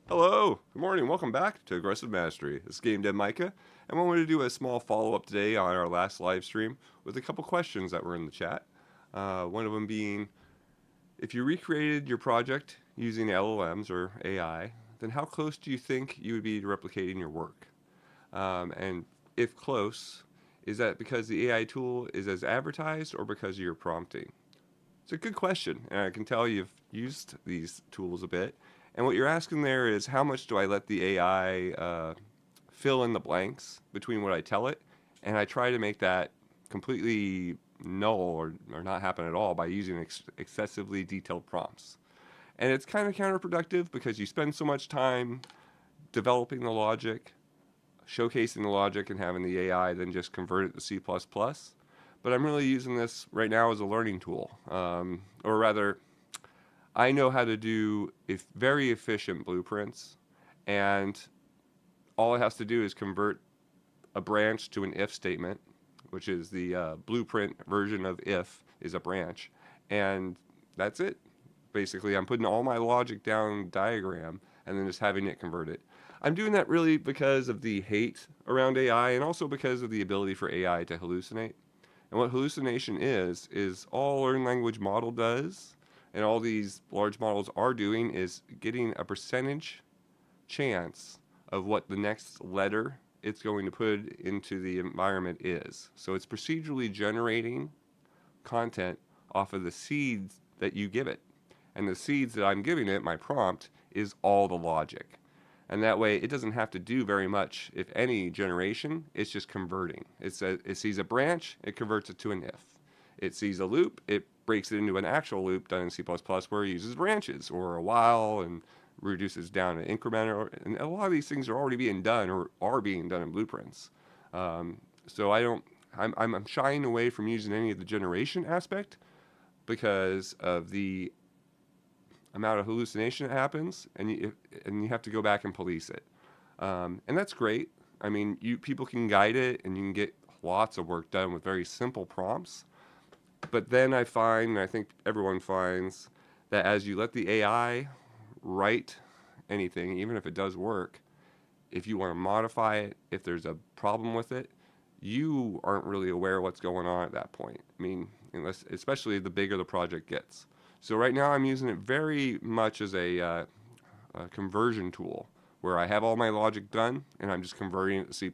Hello, good morning, welcome back to Aggressive Mastery. This is gamedev Micah, and I wanted to do a small follow-up today on our last live stream with a couple questions that were in the chat. One of them being, if you recreated your project using LLMs or AI, then how close do you think you would be to replicating your work? And if close, is that because the AI tool is as advertised or because of your prompting? It's a good question, and I can tell you've used these tools a bit. And what you're asking there is how much do I let the AI fill in the blanks between what I tell it, and I try to make that completely null or not happen at all by using excessively detailed prompts. And it's kind of counterproductive because you spend so much time developing the logic, showcasing the logic, and having the AI then just convert it to C++. But I'm really using this right now as a learning tool. Or rather, I know how to do very efficient blueprints, and all it has to do is convert a branch to an if statement, which is the blueprint version of if is a branch, and that's it. Basically, I'm putting all my logic down diagram and then just having it convert it. I'm doing that really because of the hate around AI and also because of the ability for AI to hallucinate. And what hallucination is all learned language model does, and all these large models are doing, is getting a percentage chance of what the next letter it's going to put into the environment is. So it's procedurally generating content off of the seeds that you give it. And the seeds that I'm giving it, my prompt, is all the logic. And that way it doesn't have to do very much, if any, generation. It's just converting. It sees a branch, it converts it to an if. It sees a loop, it breaks it into an actual loop done in C++ where it uses branches or a while and reduces down to increment. And a lot of these things are already being done or are being done in blueprints. So I'm shying away from using any of the generation aspect because of the amount of hallucination that happens, and you have to go back and police it. And that's great. I mean, people can guide it, and you can get lots of work done with very simple prompts. But then I find, and I think everyone finds, that as you let the AI write anything, even if it does work, if you want to modify it, if there's a problem with it, you aren't really aware of what's going on at that point. I mean, especially the bigger the project gets. So right now I'm using it very much as a conversion tool where I have all my logic done and I'm just converting it to C++.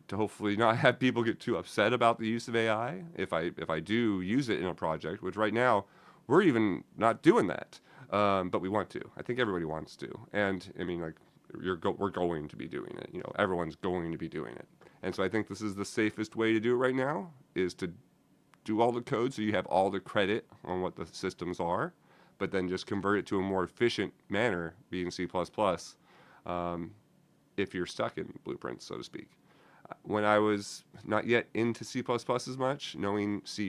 To hopefully not have people get too upset about the use of AI if I do use it in a project, which right now we're even not doing that, but we want to. I think everybody wants to, and I mean, like, we're going to be doing it. You know, everyone's going to be doing it, and so I think this is the safest way to do it right now, is to do all the code so you have all the credit on what the systems are, but then just convert it to a more efficient manner, being C++, if you're stuck in blueprints, so to speak. When I was not yet into C++ as much, knowing C#,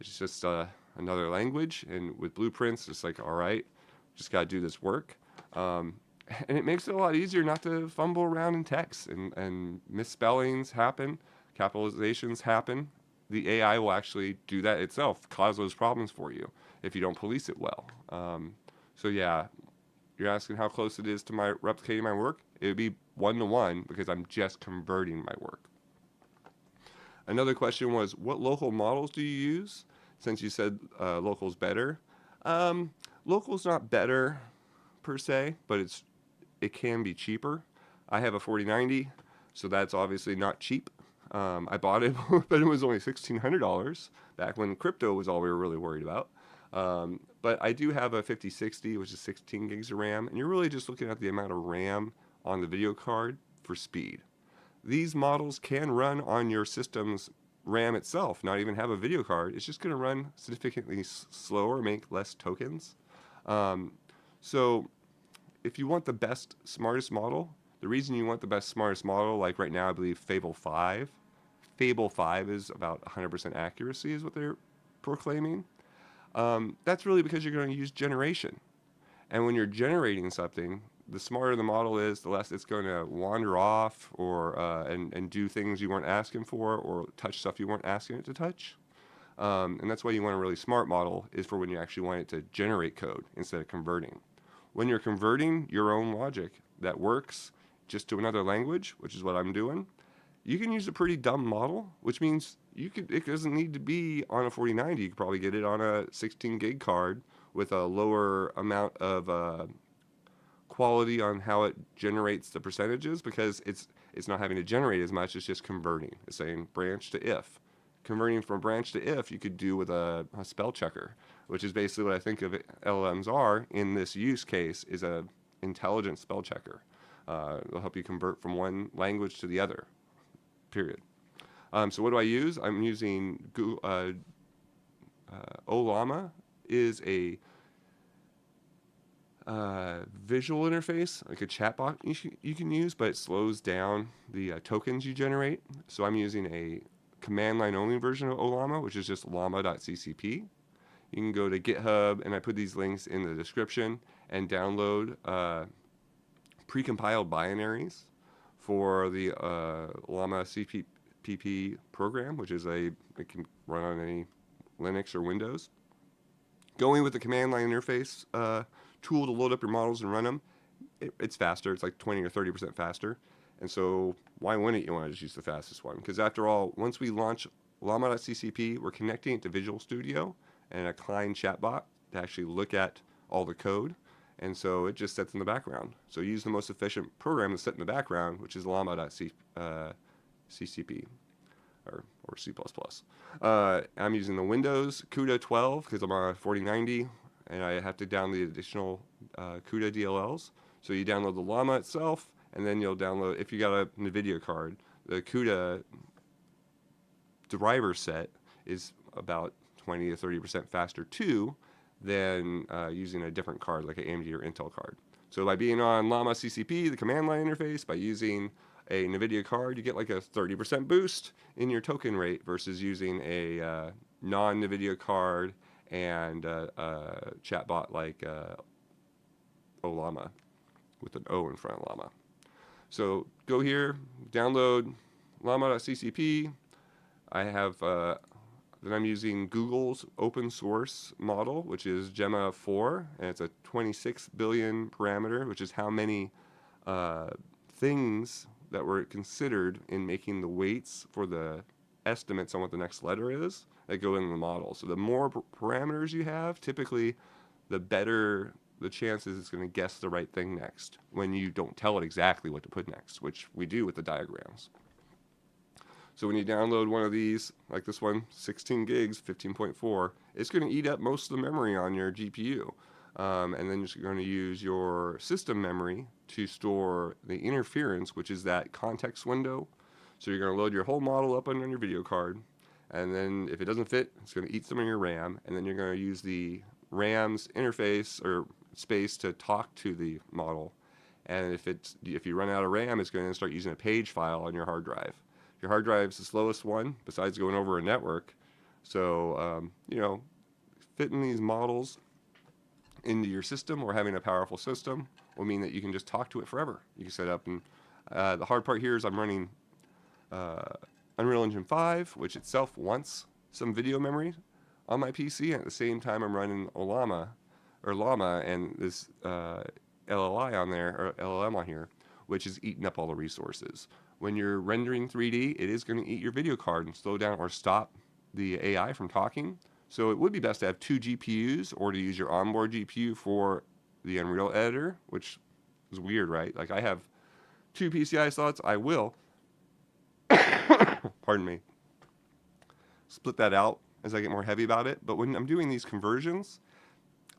it's just another language, and with blueprints, it's like, all right, just got to do this work. And it makes it a lot easier not to fumble around in text, and misspellings happen, capitalizations happen. The AI will actually do that itself, cause those problems for you if you don't police it well. So yeah, you're asking how close it is to my replicating my work. It would be 1-to-1 because I'm just converting my work. Another question was, what local models do you use? Since you said local's better. Local's not better per se, but it can be cheaper. I have a 4090, so that's obviously not cheap. I bought it, but it was only $1,600 back when crypto was all we were really worried about. But I do have a 5060, which is 16 gigs of RAM, and you're really just looking at the amount of RAM on the video card for speed. These models can run on your system's RAM itself, not even have a video card. It's just going to run significantly slower, make less tokens. So if you want the best, smartest model, the reason you want the best, smartest model, like right now I believe Fable 5 is about 100% accuracy is what they're proclaiming. That's really because you're going to use generation. And when you're generating something, the smarter the model is, the less it's going to wander off or and do things you weren't asking for or touch stuff you weren't asking it to touch. And that's why you want a really smart model, is for when you actually want it to generate code instead of converting. when you're converting your own logic that works just to another language, which is what I'm doing, you can use a pretty dumb model, which means it doesn't need to be on a 4090. You could probably get it on a 16 gig card with a lower amount of quality on how it generates the percentages, because it's not having to generate as much. It's just converting. It's saying branch to if. Converting from branch to if you could do with a spell checker, which is basically what I think of LLMs are in this use case, is a intelligent spell checker. It'll help you convert from one language to the other, period. So what do I use? I'm using Google, Ollama is a visual interface, like a chatbot you can use, but it slows down the tokens you generate. So I'm using a command line only version of Ollama, which is just llama.ccp. You can go to GitHub, and I put these links in the description, and download precompiled binaries for the Llama CPP program, which is it can run on any Linux or Windows. Going with the command line interface tool to load up your models and run them, it's faster. It's like 20 or 30% faster. And so why wouldn't you want to just use the fastest one? Because after all, once we launch llama.ccp, we're connecting it to Visual Studio and a client chatbot to actually look at all the code. And so it just sits in the background. So use the most efficient program to sit in the background, which is llama.ccp or C++. I'm using the Windows CUDA 12 because I'm on a 4090, and I have to download the additional CUDA DLLs. So you download the Llama itself, and then you'll download, if you got a NVIDIA card, the CUDA driver set is about 20 to 30% faster too than using a different card like an AMD or Intel card. So by being on Llama CCP, the command line interface, by using a NVIDIA card, you get like a 30% boost in your token rate versus using a non-NVIDIA card and a chatbot like Ollama with an O in front of Llama. So go here, download llama.ccp. I have, then I'm using Google's open source model, which is Gemma 4, and it's a 26 billion parameter, which is how many things that were considered in making the weights for the estimates on what the next letter is that go in the model. So the more parameters you have, typically the better the chances it's going to guess the right thing next when you don't tell it exactly what to put next, which we do with the diagrams. So when you download one of these, like this one, 16 gigs, 15.4, it's going to eat up most of the memory on your GPU. And then you're going to use your system memory to store the interference, which is that context window. So you're going to load your whole model up on your video card, and then if it doesn't fit, it's going to eat some of your RAM, and then you're going to use the RAM's interface or space to talk to the model. And if you run out of RAM, it's going to start using a page file on your hard drive. Your hard drive's the slowest one, besides going over a network. So, fitting these models into your system or having a powerful system will mean that you can just talk to it forever. You can set up, and the hard part here is I'm running Unreal Engine 5, which itself wants some video memory on my PC, and at the same time I'm running Llama and this LLI on there, or LLM on here, which is eating up all the resources. When you're rendering 3D, it is going to eat your video card and slow down or stop the AI from talking. So it would be best to have 2 GPUs or to use your onboard GPU for the Unreal editor, which is weird, right? Like I have 2 PCI slots, I will, pardon me, split that out as I get more heavy about it. But when I'm doing these conversions,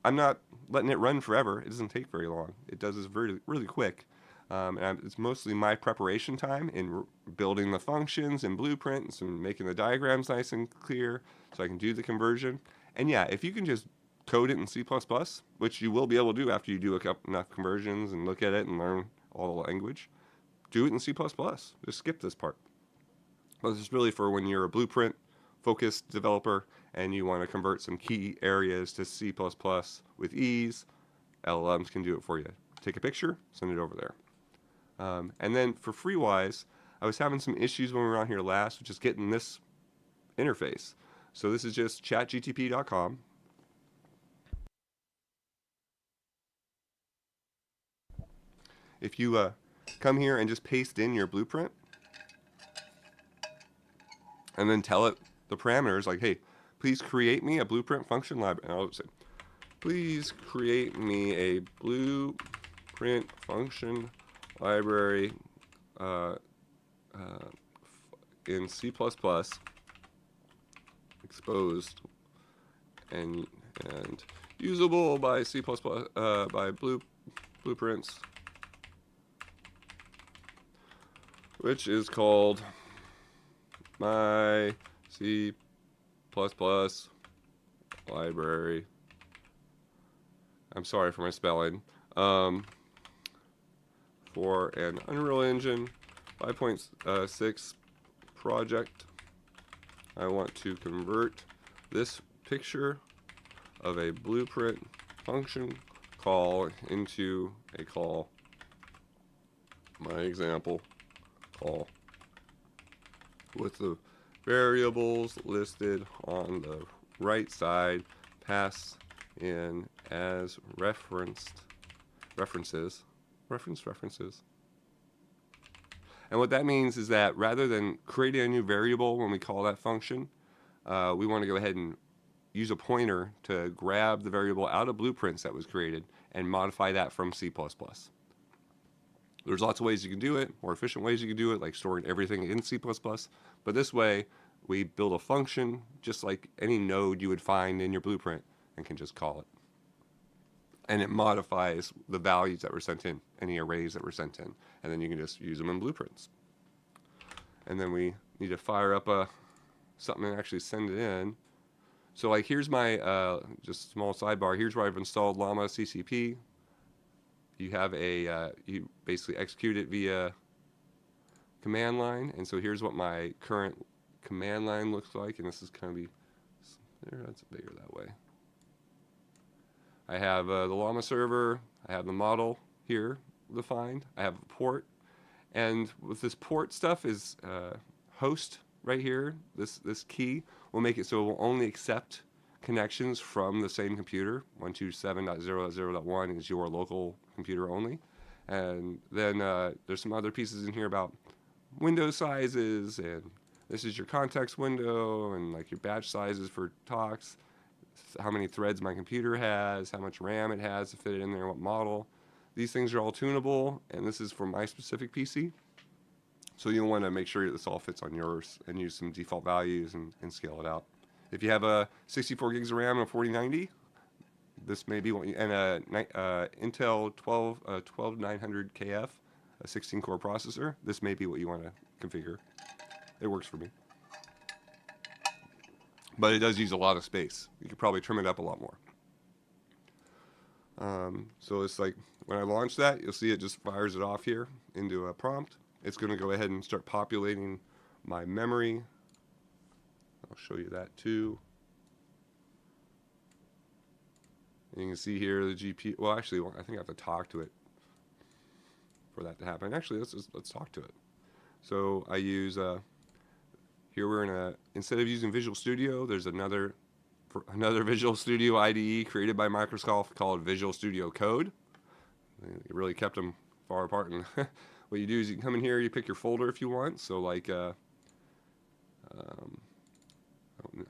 I'm not letting it run forever. It doesn't take very long. It does this really quick. It's mostly my preparation time in building the functions and blueprints and making the diagrams nice and clear so I can do the conversion. And yeah, if you can just code it in C++, which you will be able to do after you do enough conversions and look at it and learn all the language, do it in C++. Just skip this part. But this is really for when you're a blueprint-focused developer and you want to convert some key areas to C++ with ease. LLMs can do it for you. Take a picture, send it over there. And then for FreeWise, I was having some issues when we were on here last, which is getting this interface. So this is just chatgtp.com. if you come here and just paste in your blueprint, and then tell it the parameters like, hey, please create me a blueprint function library. And I'll say, please create me a blueprint function library in C++, exposed and usable by C++, by blueprints, which is called my C++ library. I'm sorry for my spelling. For an Unreal Engine 5.6 project, I want to convert this picture of a blueprint function call into a call. My example call with the variables listed on the right side pass in as references. And what that means is that rather than creating a new variable when we call that function, we want to go ahead and use a pointer to grab the variable out of blueprints that was created and modify that from C++. There's lots of ways you can do it, more efficient ways you can do it, like storing everything in C++. But this way, we build a function just like any node you would find in your blueprint and can just call it. And it modifies the values that were sent in, any arrays that were sent in. And then you can just use them in blueprints. And then we need to fire up something and actually send it in. So like here's my just small sidebar. Here's where I've installed Llama CCP. You have you basically execute it via command line. And so here's what my current command line looks like. And this is kind of there, that's bigger that way. I have the Llama server. I have the model here defined. I have a port. And with this port stuff is host right here. This key will make it so it will only accept connections from the same computer. 127.0.0.1 is your local computer only. And then there's some other pieces in here about window sizes, and this is your context window, and like your batch sizes for talks, how many threads my computer has, how much RAM it has to fit it in there, what model. These things are all tunable, and this is for my specific PC. So you'll want to make sure this all fits on yours and use some default values and scale it out. If you have a 64 gigs of RAM and a 4090, this may be what you, and a Intel 12900KF, a 16-core processor, this may be what you want to configure. It works for me. But it does use a lot of space. You could probably trim it up a lot more. So it's like when I launch that, you'll see it just fires it off here into a prompt. It's going to go ahead and start populating my memory. I'll show you that too. And you can see here the GPU. Well, actually, I think I have to talk to it for that to happen. Actually, let's talk to it. So I use here we're in instead of using Visual Studio, there's another Visual Studio IDE created by Microsoft called Visual Studio Code. They really kept them far apart. And what you do is you can come in here, you pick your folder if you want. So like, I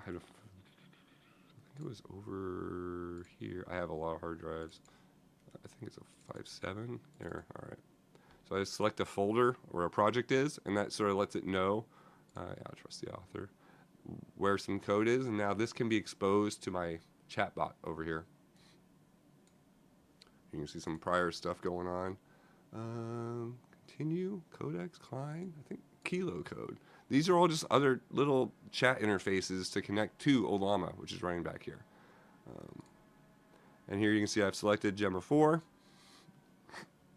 think it was over here. I have a lot of hard drives. I think it's a 5.7 there. All right. So I just select a folder where a project is, and that sort of lets it know. I trust the author, where some code is, and now this can be exposed to my chatbot over here. You can see some prior stuff going on. Continue, codex, Klein, I think kilo code. These are all just other little chat interfaces to connect to Llama, which is running back here. And here you can see I've selected Gemma 4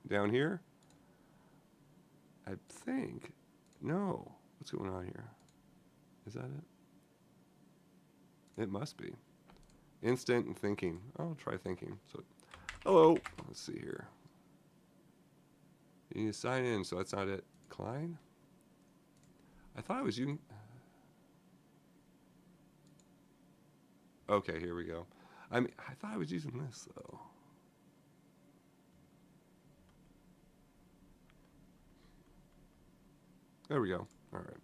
down here. I think, no. What's going on here? Is that it? It must be. Instant and thinking. I'll try thinking. So, hello. Let's see here. You need to sign in, so that's not it. Klein? I thought I was using... Okay, here we go. I thought I was using this, though. There we go. All right.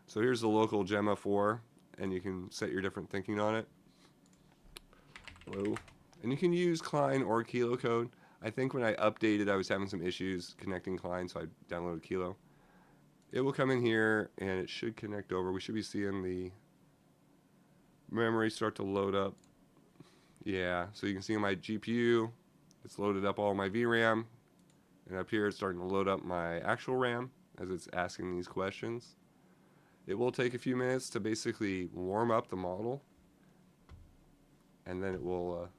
So here's the local Gemma 4, and you can set your different thinking on it. Hello. And you can use Klein or Kilo code. I think when I updated, I was having some issues connecting Klein, so I downloaded Kilo. It will come in here, and it should connect over. We should be seeing the memory start to load up. Yeah, so you can see on my GPU, it's loaded up all my VRAM, and up here it's starting to load up my actual RAM as it's asking these questions. It will take a few minutes to basically warm up the model, and then it will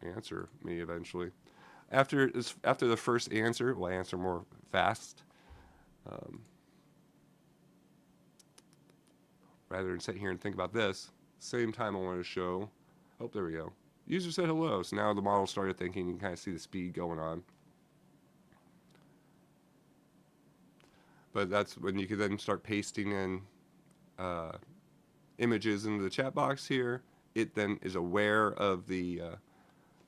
answer me eventually. After the first answer, it will answer more fast. Rather than sit here and think about this, same time I want to show, oh, there we go. User said hello, so now the model started thinking. You can kind of see the speed going on. But that's when you can then start pasting in images into the chat box here. It then is aware of the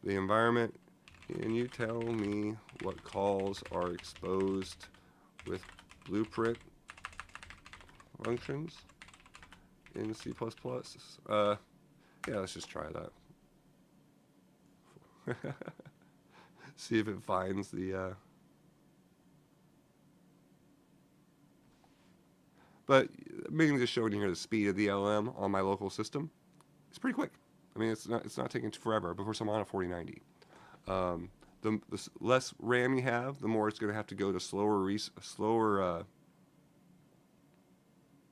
environment. Can you tell me what calls are exposed with blueprint functions in C++? Yeah, let's just try that. See if it finds the... But mainly just showing here the speed of the LLM on my local system. It's pretty quick. I mean, it's not taking forever. Of course, I'm on a 4090. The less RAM you have, the more it's going to have to go to slower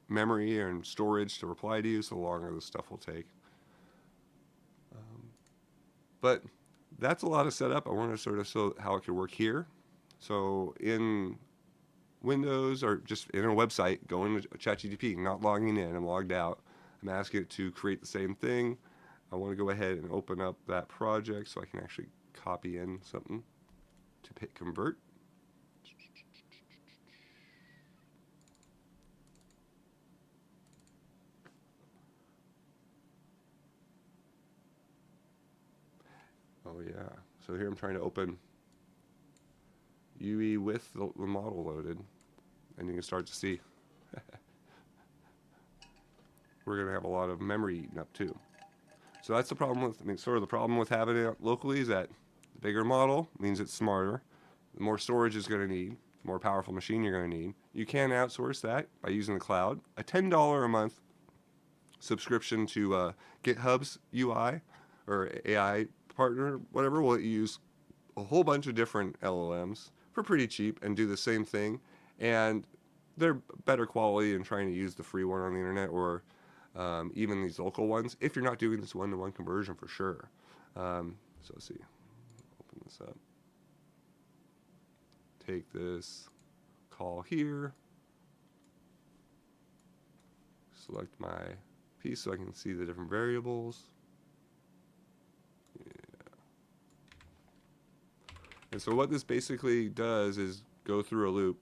memory and storage to reply to you, so the longer this stuff will take. But that's a lot of setup. I want to sort of show how it could work here. So in Windows, or just in a website, going to ChatGPT, not logging in, I'm logged out. I'm asking it to create the same thing. I want to go ahead and open up that project so I can actually copy in something to hit convert. Oh yeah, so here I'm trying to open UE with the model loaded, and you can start to see we're going to have a lot of memory eaten up too. So that's the problem with, sort of the problem with having it locally is that the bigger model means it's smarter. The more storage it's going to need, the more powerful machine you're going to need. You can outsource that by using the cloud. A $10 a month subscription to GitHub's UI or AI partner, whatever, will let you use a whole bunch of different LLMs for pretty cheap and do the same thing. And they're better quality than trying to use the free one on the internet or even these local ones, if you're not doing this one-to-one conversion for sure. So let's see, open this up. Take this call here. Select my piece so I can see the different variables. Yeah. And so what this basically does is go through a loop.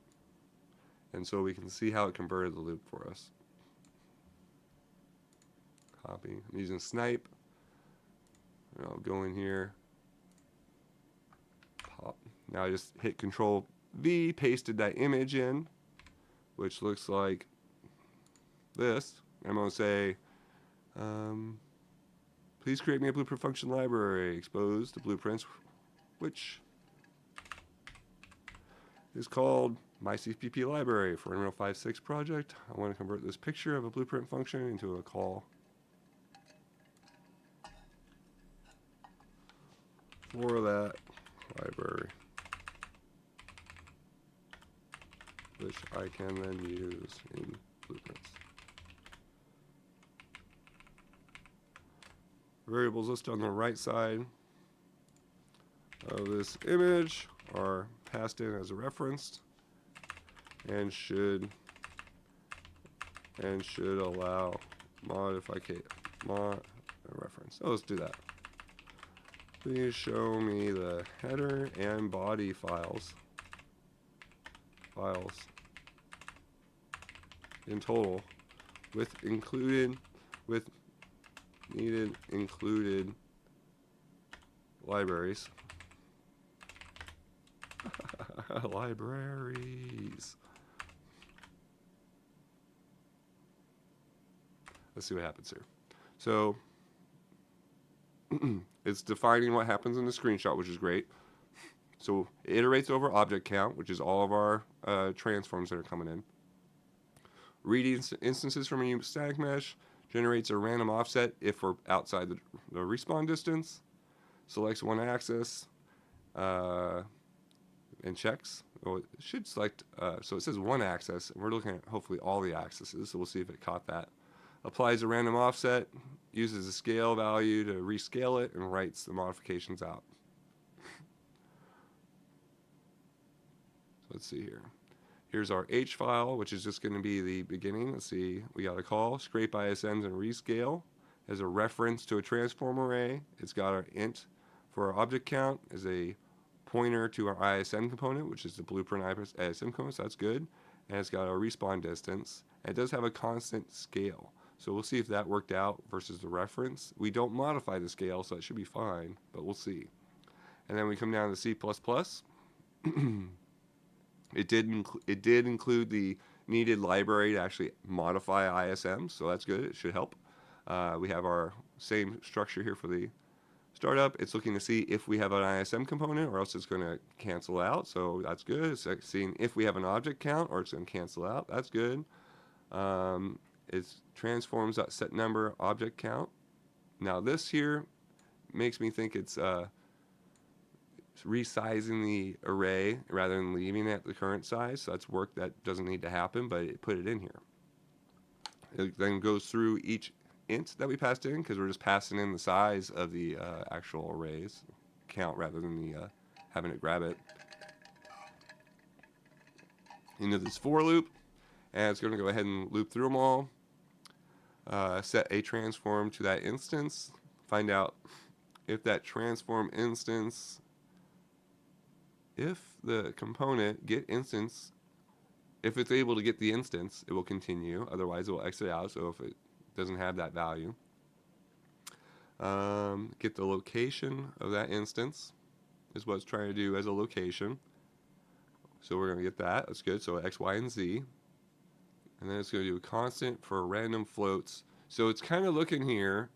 And so we can see how it converted the loop for us. Copy. I'm using Snipe. And I'll go in here. Pop. Now I just hit Control V, pasted that image in, which looks like this. I'm going to say, please create me a blueprint function library exposed to blueprints, which is called my CPP library for Unreal 5.6 project. I want to convert this picture of a blueprint function into a call for that library, which I can then use in blueprints. Variables listed on the right side of this image are passed in as a reference and should allow reference. So let's do that. Please show me the header and body files in total with needed included libraries. Libraries. Let's see what happens here. So it's defining what happens in the screenshot, which is great. So it iterates over object count, which is all of our transforms that are coming in. Reading instances from a static mesh, generates a random offset if we're outside the respawn distance, selects one axis, and checks. Well, it should select, so it says one axis, and we're looking at hopefully all the axes, so we'll see if it caught that. Applies a random offset, uses a scale value to rescale it, and writes the modifications out. So let's see here. Here's our H file, which is just going to be the beginning. Let's see, we got a call, scrape ISMs and rescale as a reference to a transform array. It's got our int for our object count as a pointer to our ISM component, which is the blueprint ISM component, so that's good. And it's got our respawn distance. And it does have a constant scale. So we'll see if that worked out versus the reference. We don't modify the scale, so it should be fine, but we'll see. And then we come down to C++. It did include the needed library to actually modify ISM, so that's good. It should help. We have our same structure here for the startup. It's looking to see if we have an ISM component, or else it's going to cancel out, so that's good. It's seeing if we have an object count, or it's going to cancel out. That's good. It transforms that set number object count. Now this here makes me think it's resizing the array rather than leaving it at the current size. So that's work that doesn't need to happen, but it put it in here. It then goes through each int that we passed in, because we're just passing in the size of the actual arrays count rather than the having it grab it into this for loop, and it's going to go ahead and loop through them all, set a transform to that instance, find out if that transform instance, if the component get instance, if it's able to get the instance, it will continue, otherwise it will exit out. So if it doesn't have that value, get the location of that instance is what it's trying to do as a location. So we're going to get that. That's good. So X, Y, and Z. And then it's going to do a constant for random floats. So it's kind of looking here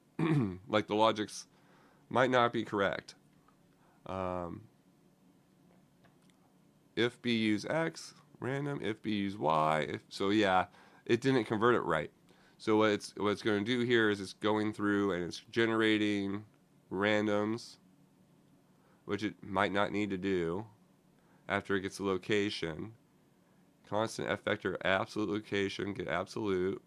like the logics might not be correct. If B use X, random. If B use Y. So yeah, it didn't convert it right. So what it's going to do here is it's going through and it's generating randoms, which it might not need to do after it gets the location. Constant F vector absolute location, get absolute.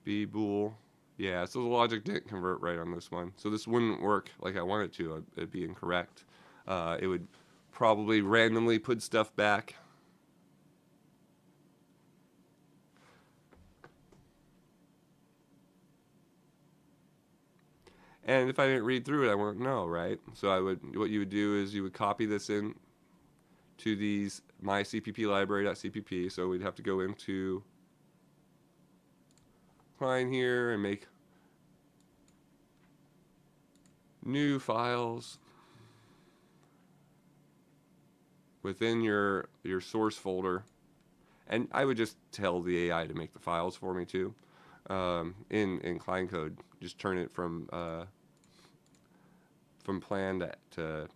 B bool. Yeah, so the logic didn't convert right on this one. So this wouldn't work like I want it to. It'd be incorrect. It would probably randomly put stuff back. And if I didn't read through it, I wouldn't know, right? So what you would do is you would copy this in to these my CPP library.cpp. So we'd have to go into client here and make new files within your source folder. And I would just tell the AI to make the files for me too. In client code, just turn it from plan to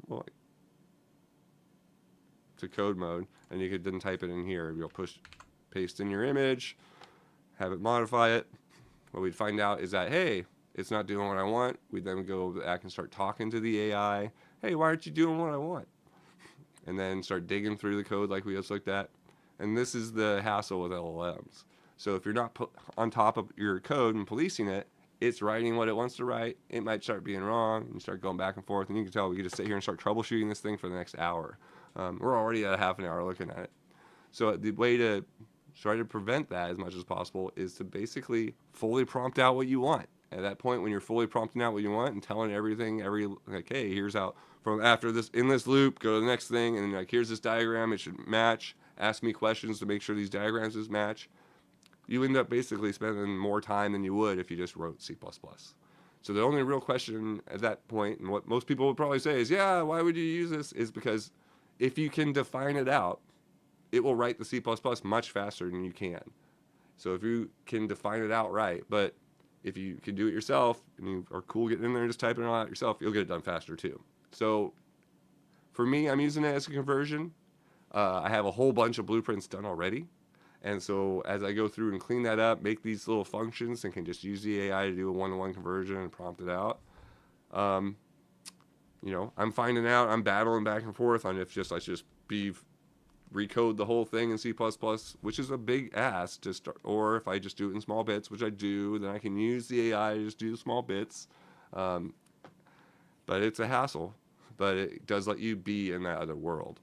code mode, and you could then type it in here. You'll paste in your image, have it modify it. What we'd find out is that, hey, it's not doing what I want. We'd then go back and start talking to the AI. Hey, why aren't you doing what I want? And then start digging through the code like we just looked at. And this is the hassle with LLMs. So if you're not on top of your code and policing it, it's writing what it wants to write. It might start being wrong and start going back and forth. And you can tell we could just sit here and start troubleshooting this thing for the next hour. We're already at a half an hour looking at it. So the way to try to prevent that as much as possible is to basically fully prompt out what you want. At that point, when you're fully prompting out what you want and telling everything, like, hey, here's how from after this in this loop, go to the next thing, and like here's this diagram, it should match. Ask me questions to make sure these diagrams just match. You end up basically spending more time than you would if you just wrote C++. So the only real question at that point, and what most people would probably say is, yeah, why would you use this? Is because if you can define it out, it will write the C++ much faster than you can. So if you can define it out right, but if you can do it yourself and you are cool getting in there and just typing it all out yourself, you'll get it done faster too. So for me, I'm using it as a conversion. I have a whole bunch of blueprints done already. And so as I go through and clean that up, make these little functions and can just use the AI to do a one-to-one conversion and prompt it out. I'm finding out, I'm battling back and forth on if I just recode the whole thing in C++, which is a big ask to start, or if I just do it in small bits, which I do, then I can use the AI to just do small bits. But it's a hassle, but it does let you be in that other world.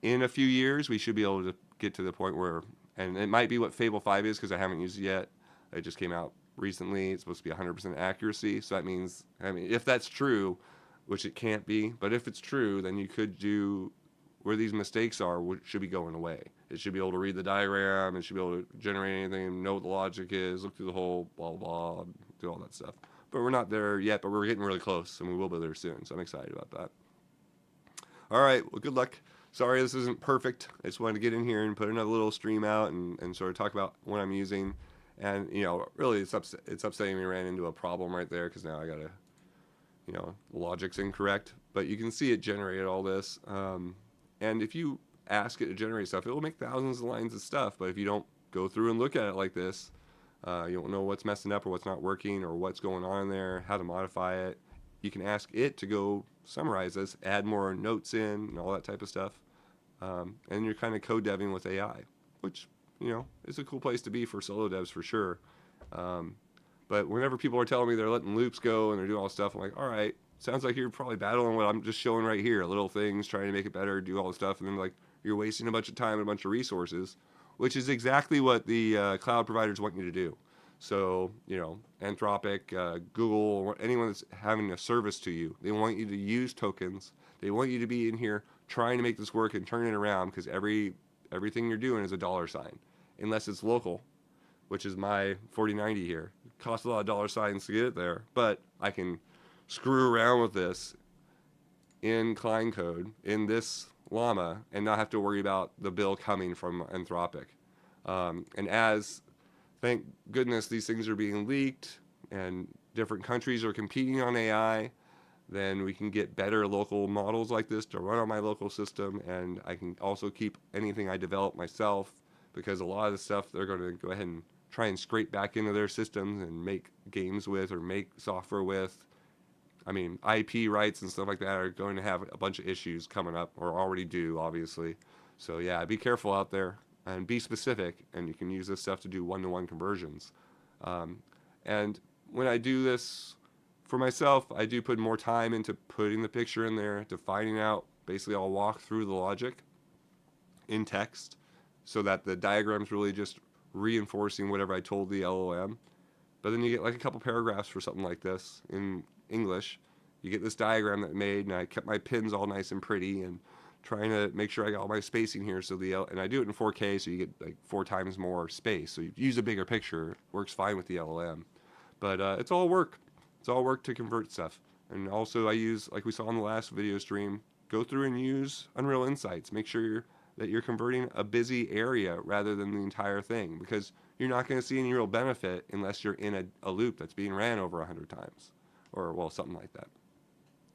In a few years, we should be able to get to the point where, and it might be what Fable 5 is because I haven't used it yet. It just came out recently. It's supposed to be 100% accuracy. So that means, if that's true, which it can't be, but if it's true, then you could do where these mistakes are, should be going away. It should be able to read the diagram. It should be able to generate anything, know what the logic is, look through the whole blah, blah, blah, do all that stuff. But we're not there yet, but we're getting really close, and we will be there soon. So I'm excited about that. All right, well, good luck. Sorry this isn't perfect. I just wanted to get in here and put another little stream out and sort of talk about what I'm using. And, really it's upsetting me. Ran into a problem right there because now I got to, the logic's incorrect. But you can see it generated all this. And if you ask it to generate stuff, it will make thousands of lines of stuff. But if you don't go through and look at it like this, you don't know what's messing up or what's not working or what's going on in there, how to modify it. You can ask it to go summarize this, add more notes in, and all that type of stuff. And you're kind of code deving with AI, which, is a cool place to be for solo devs for sure. But whenever people are telling me they're letting loops go and they're doing all this stuff, I'm like, all right, sounds like you're probably battling what I'm just showing right here, little things, trying to make it better, do all this stuff, and then like you're wasting a bunch of time and a bunch of resources, which is exactly what the cloud providers want you to do. So, Anthropic, Google, anyone that's having a service to you, they want you to use tokens. They want you to be in here trying to make this work and turn it around because everything you're doing is a dollar sign, unless it's local, which is my 4090 here. It costs a lot of dollar signs to get it there, but I can screw around with this in Klein code in this llama and not have to worry about the bill coming from Anthropic. And as thank goodness these things are being leaked and different countries are competing on AI, then we can get better local models like this to run on my local system, and I can also keep anything I develop myself because a lot of the stuff they're going to go ahead and try and scrape back into their systems and make games with or make software with. IP rights and stuff like that are going to have a bunch of issues coming up, or already do, obviously. So yeah, be careful out there and be specific, and you can use this stuff to do one-to-one conversions. And when I do this for myself, I do put more time into putting the picture in there, to finding out, basically I'll walk through the logic in text so that the diagram's really just reinforcing whatever I told the LLM. But then you get like a couple paragraphs for something like this in English. You get this diagram that I made, and I kept my pins all nice and pretty and trying to make sure I got all my spacing here. So and I do it in 4K, so you get like 4 times more space. So you use a bigger picture. It works fine with the LLM. But it's all work. It's all work to convert stuff. And also I use, like we saw in the last video stream, go through and use Unreal Insights. Make sure that you're converting a busy area rather than the entire thing, because you're not going to see any real benefit unless you're in a loop that's being ran over 100 times. Or, well, something like that.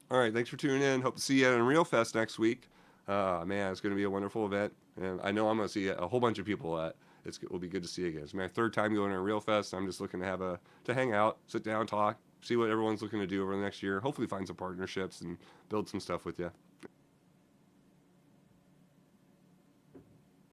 All right, thanks for tuning in. Hope to see you at Unreal Fest next week. Man, it's going to be a wonderful event. And I know I'm going to see a whole bunch of people at it. Will be good to see you again. It's my 3rd time going to Unreal Fest. I'm just looking to to hang out, sit down, talk, see what everyone's looking to do over the next year. Hopefully find some partnerships and build some stuff with you.